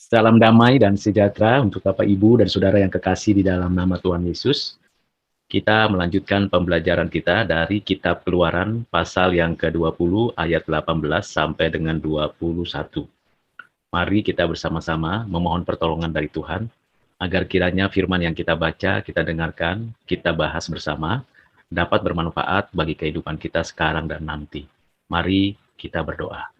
Salam damai dan sejahtera untuk Bapak, Ibu, dan saudara yang kekasih di dalam nama Tuhan Yesus. Kita melanjutkan pembelajaran kita dari Kitab Keluaran pasal yang ke-20 ayat 18 sampai dengan 21. Mari kita bersama-sama memohon pertolongan dari Tuhan, agar kiranya firman yang kita baca, kita dengarkan, kita bahas bersama, dapat bermanfaat bagi kehidupan kita sekarang dan nanti. Mari kita berdoa.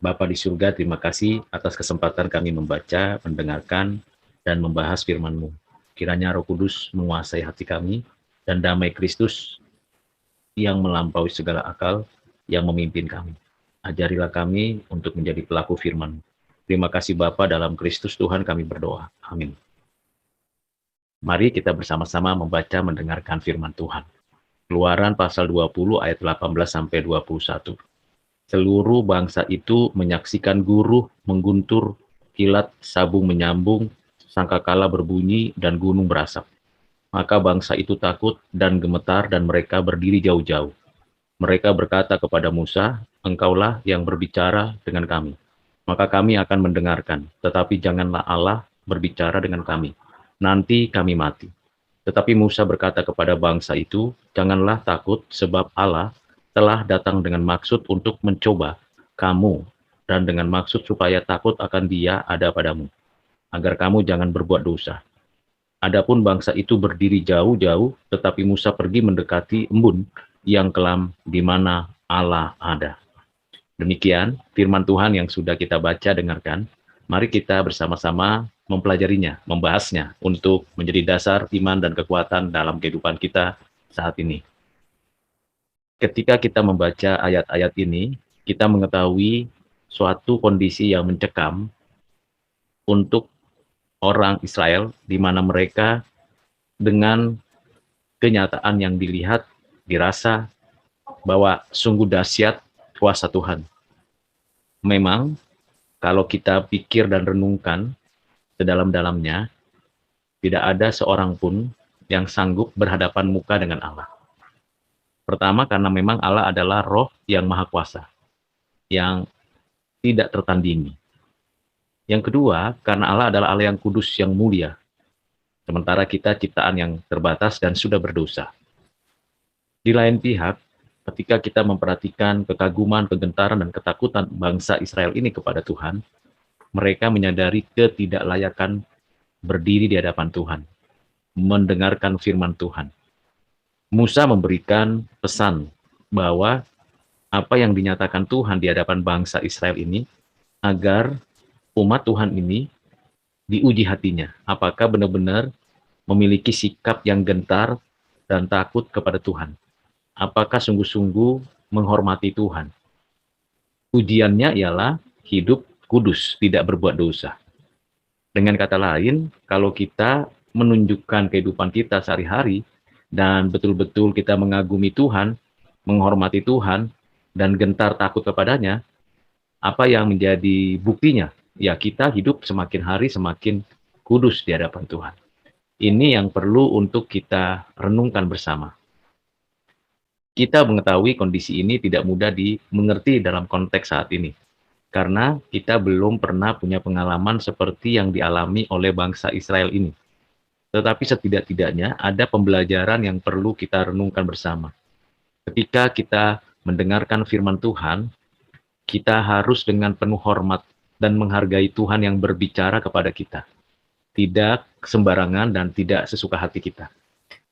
Bapa di surga, terima kasih atas kesempatan kami membaca, mendengarkan, dan membahas firman-Mu. Kiranya Roh Kudus menguasai hati kami, dan damai Kristus yang melampaui segala akal, yang memimpin kami. Ajarilah kami untuk menjadi pelaku firman. Terima kasih Bapa, dalam Kristus Tuhan kami berdoa. Amin. Mari kita bersama-sama membaca, mendengarkan firman Tuhan. Keluaran pasal 20 ayat 18 sampai 21. Seluruh bangsa itu menyaksikan guruh mengguntur, kilat sabung menyambung, sangkakala berbunyi, dan gunung berasap. Maka bangsa itu takut dan gemetar, dan mereka berdiri jauh-jauh. Mereka berkata kepada Musa, "Engkaulah yang berbicara dengan kami, maka kami akan mendengarkan, tetapi janganlah Allah berbicara dengan kami. Nanti kami mati." Tetapi Musa berkata kepada bangsa itu, "Janganlah takut, sebab Allah telah datang dengan maksud untuk mencoba kamu, dan dengan maksud supaya takut akan Dia ada padamu, agar kamu jangan berbuat dosa." Adapun bangsa itu berdiri jauh-jauh, tetapi Musa pergi mendekati embun yang kelam di mana Allah ada. Demikian firman Tuhan yang sudah kita baca, dengarkan. Mari kita bersama-sama mempelajarinya, membahasnya untuk menjadi dasar iman dan kekuatan dalam kehidupan kita saat ini. Ketika kita membaca ayat-ayat ini, kita mengetahui suatu kondisi yang mencekam untuk orang Israel, di mana mereka dengan kenyataan yang dilihat, dirasa bahwa sungguh dahsyat kuasa Tuhan. Memang, kalau kita pikir dan renungkan sedalam-dalamnya, tidak ada seorang pun yang sanggup berhadapan muka dengan Allah. Pertama, karena memang Allah adalah Roh yang Maha Kuasa, yang tidak tertandingi. Yang kedua, karena Allah adalah Allah yang kudus, yang mulia, sementara kita ciptaan yang terbatas dan sudah berdosa. Di lain pihak, ketika kita memperhatikan kekaguman, kegentaran, dan ketakutan bangsa Israel ini kepada Tuhan, mereka menyadari ketidaklayakan berdiri di hadapan Tuhan, mendengarkan firman Tuhan. Musa memberikan pesan bahwa apa yang dinyatakan Tuhan di hadapan bangsa Israel ini, agar umat Tuhan ini diuji hatinya, apakah benar-benar memiliki sikap yang gentar dan takut kepada Tuhan. Apakah sungguh-sungguh menghormati Tuhan. Ujiannya ialah hidup kudus, tidak berbuat dosa. Dengan kata lain, kalau kita menunjukkan kehidupan kita sehari-hari, dan betul-betul kita mengagumi Tuhan, menghormati Tuhan, dan gentar takut kepadanya, apa yang menjadi buktinya? Ya, kita hidup semakin hari semakin kudus di hadapan Tuhan. Ini yang perlu untuk kita renungkan bersama. Kita mengetahui kondisi ini tidak mudah dimengerti dalam konteks saat ini, karena kita belum pernah punya pengalaman seperti yang dialami oleh bangsa Israel ini. Tetapi setidak-tidaknya ada pembelajaran yang perlu kita renungkan bersama. Ketika kita mendengarkan firman Tuhan, kita harus dengan penuh hormat dan menghargai Tuhan yang berbicara kepada kita. Tidak sembarangan dan tidak sesuka hati kita.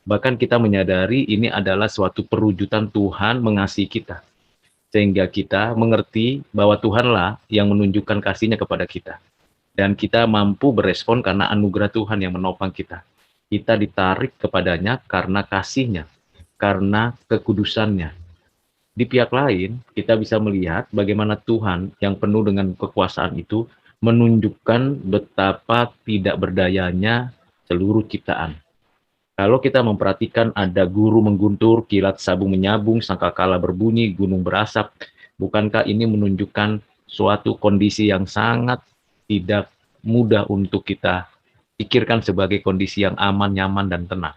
Bahkan kita menyadari ini adalah suatu perwujudan Tuhan mengasihi kita. Sehingga kita mengerti bahwa Tuhanlah yang menunjukkan kasih-Nya kepada kita. Dan kita mampu berespon karena anugerah Tuhan yang menopang kita. Kita ditarik kepadanya karena kasih-Nya, karena kekudusan-Nya. Di pihak lain, kita bisa melihat bagaimana Tuhan yang penuh dengan kekuasaan itu menunjukkan betapa tidak berdayanya seluruh ciptaan. Kalau kita memperhatikan ada guru mengguntur, kilat sabung menyabung, sangkakala berbunyi, gunung berasap, bukankah ini menunjukkan suatu kondisi yang sangat tidak mudah untuk kita pikirkan sebagai kondisi yang aman, nyaman, dan tenang.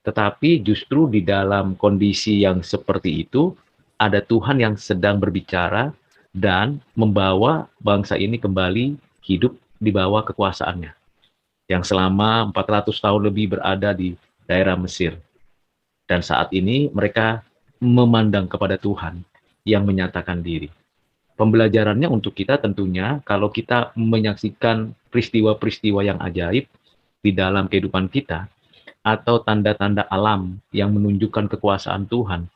Tetapi justru di dalam kondisi yang seperti itu, ada Tuhan yang sedang berbicara dan membawa bangsa ini kembali hidup di bawah kekuasaannya, yang selama 400 tahun lebih berada di daerah Mesir. Dan saat ini mereka memandang kepada Tuhan yang menyatakan diri. Pembelajarannya untuk kita tentunya, kalau kita menyaksikan peristiwa-peristiwa yang ajaib di dalam kehidupan kita, atau tanda-tanda alam yang menunjukkan kekuasaan Tuhan,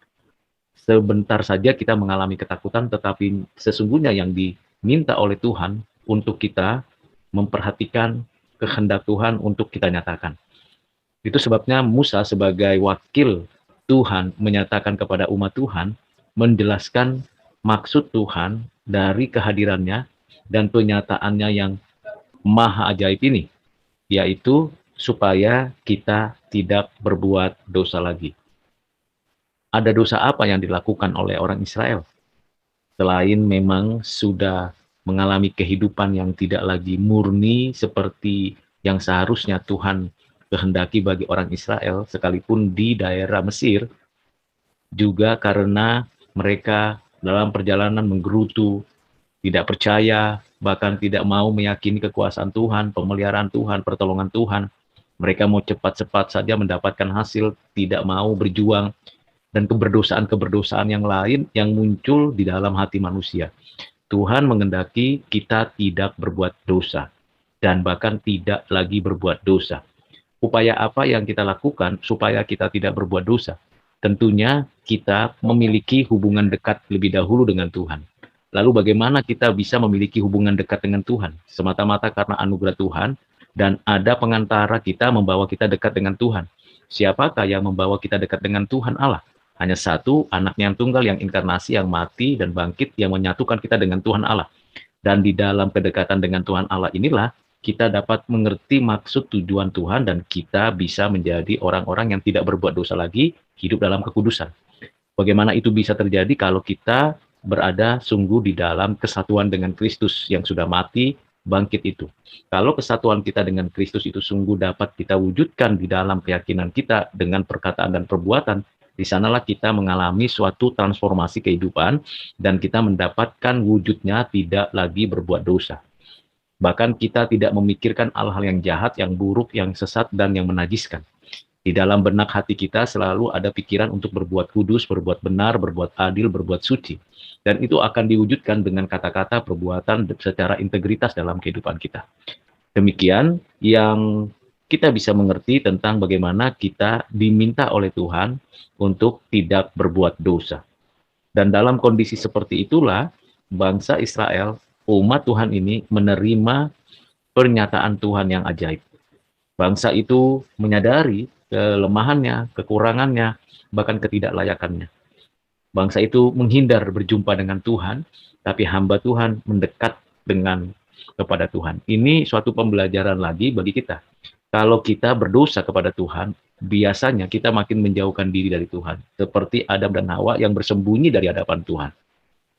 sebentar saja kita mengalami ketakutan, tetapi sesungguhnya yang diminta oleh Tuhan untuk kita memperhatikan kehendak Tuhan untuk kita nyatakan. Itu sebabnya Musa sebagai wakil Tuhan menyatakan kepada umat Tuhan, menjelaskan maksud Tuhan dari kehadirannya dan penyataannya yang maha ajaib ini, yaitu supaya kita tidak berbuat dosa lagi. Ada dosa apa yang dilakukan oleh orang Israel? Selain memang sudah mengalami kehidupan yang tidak lagi murni seperti yang seharusnya Tuhan kehendaki bagi orang Israel, sekalipun di daerah Mesir, juga karena mereka dalam perjalanan menggerutu, tidak percaya, bahkan tidak mau meyakini kekuasaan Tuhan, pemeliharaan Tuhan, pertolongan Tuhan. Mereka mau cepat-cepat saja mendapatkan hasil, tidak mau berjuang, dan keberdosaan-keberdosaan yang lain yang muncul di dalam hati manusia. Tuhan mengendaki kita tidak berbuat dosa, dan bahkan tidak lagi berbuat dosa. Upaya apa yang kita lakukan supaya kita tidak berbuat dosa? Tentunya kita memiliki hubungan dekat lebih dahulu dengan Tuhan. Lalu bagaimana kita bisa memiliki hubungan dekat dengan Tuhan? Semata-mata karena anugerah Tuhan, dan ada pengantara kita membawa kita dekat dengan Tuhan. Siapakah yang membawa kita dekat dengan Tuhan Allah? Hanya satu, anaknya yang tunggal, yang inkarnasi, yang mati dan bangkit, yang menyatukan kita dengan Tuhan Allah. Dan di dalam kedekatan dengan Tuhan Allah inilah, kita dapat mengerti maksud tujuan Tuhan dan kita bisa menjadi orang-orang yang tidak berbuat dosa lagi, hidup dalam kekudusan. Bagaimana itu bisa terjadi kalau kita berada sungguh di dalam kesatuan dengan Kristus yang sudah mati, bangkit itu. Kalau kesatuan kita dengan Kristus itu sungguh dapat kita wujudkan di dalam keyakinan kita dengan perkataan dan perbuatan, di sanalah kita mengalami suatu transformasi kehidupan dan kita mendapatkan wujudnya tidak lagi berbuat dosa. Bahkan kita tidak memikirkan hal-hal yang jahat, yang buruk, yang sesat, dan yang menajiskan. Di dalam benak hati kita selalu ada pikiran untuk berbuat kudus, berbuat benar, berbuat adil, berbuat suci. Dan itu akan diwujudkan dengan kata-kata, perbuatan, secara integritas dalam kehidupan kita. Demikian yang kita bisa mengerti tentang bagaimana kita diminta oleh Tuhan untuk tidak berbuat dosa. Dan dalam kondisi seperti itulah, bangsa Israel, umat Tuhan ini menerima pernyataan Tuhan yang ajaib. Bangsa itu menyadari kelemahannya, kekurangannya, bahkan ketidaklayakannya. Bangsa itu menghindar berjumpa dengan Tuhan, tapi hamba Tuhan mendekat kepada Tuhan. Ini suatu pembelajaran lagi bagi kita. Kalau kita berdosa kepada Tuhan, biasanya kita makin menjauhkan diri dari Tuhan. Seperti Adam dan Hawa yang bersembunyi dari hadapan Tuhan.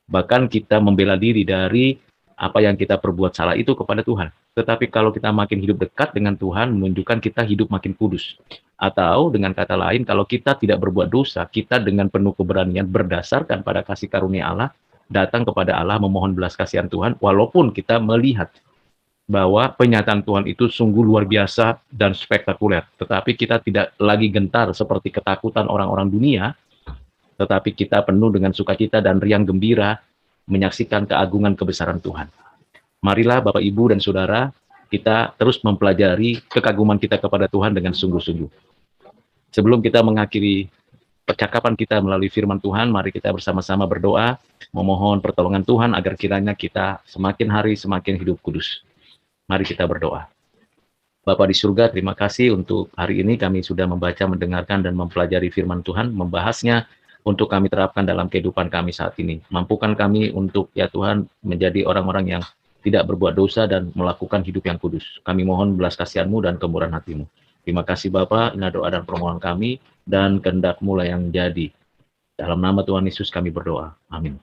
Bahkan kita membela diri dari apa yang kita perbuat salah itu kepada Tuhan. Tetapi kalau kita makin hidup dekat dengan Tuhan, menunjukkan kita hidup makin kudus. Atau dengan kata lain, kalau kita tidak berbuat dosa, kita dengan penuh keberanian berdasarkan pada kasih karunia Allah, datang kepada Allah memohon belas kasihan Tuhan, walaupun kita melihat bahwa penyataan Tuhan itu sungguh luar biasa dan spektakuler. Tetapi kita tidak lagi gentar seperti ketakutan orang-orang dunia, tetapi kita penuh dengan sukacita dan riang gembira menyaksikan keagungan kebesaran Tuhan. Marilah Bapak, Ibu, dan Saudara, kita terus mempelajari kekaguman kita kepada Tuhan dengan sungguh-sungguh. Sebelum kita mengakhiri percakapan kita melalui firman Tuhan, mari kita bersama-sama berdoa, memohon pertolongan Tuhan agar kiranya kita semakin hari semakin hidup kudus. Mari kita berdoa. Bapa di surga, terima kasih untuk hari ini kami sudah membaca, mendengarkan, dan mempelajari firman Tuhan, membahasnya untuk kami terapkan dalam kehidupan kami saat ini. Mampukan kami untuk, ya Tuhan, menjadi orang-orang yang tidak berbuat dosa dan melakukan hidup yang kudus. Kami mohon belas kasihan-Mu dan kemurahan hati-Mu. Terima kasih Bapa, ini doa dan permohonan kami, dan kehendak-Mu lah yang jadi. Dalam nama Tuhan Yesus kami berdoa. Amin.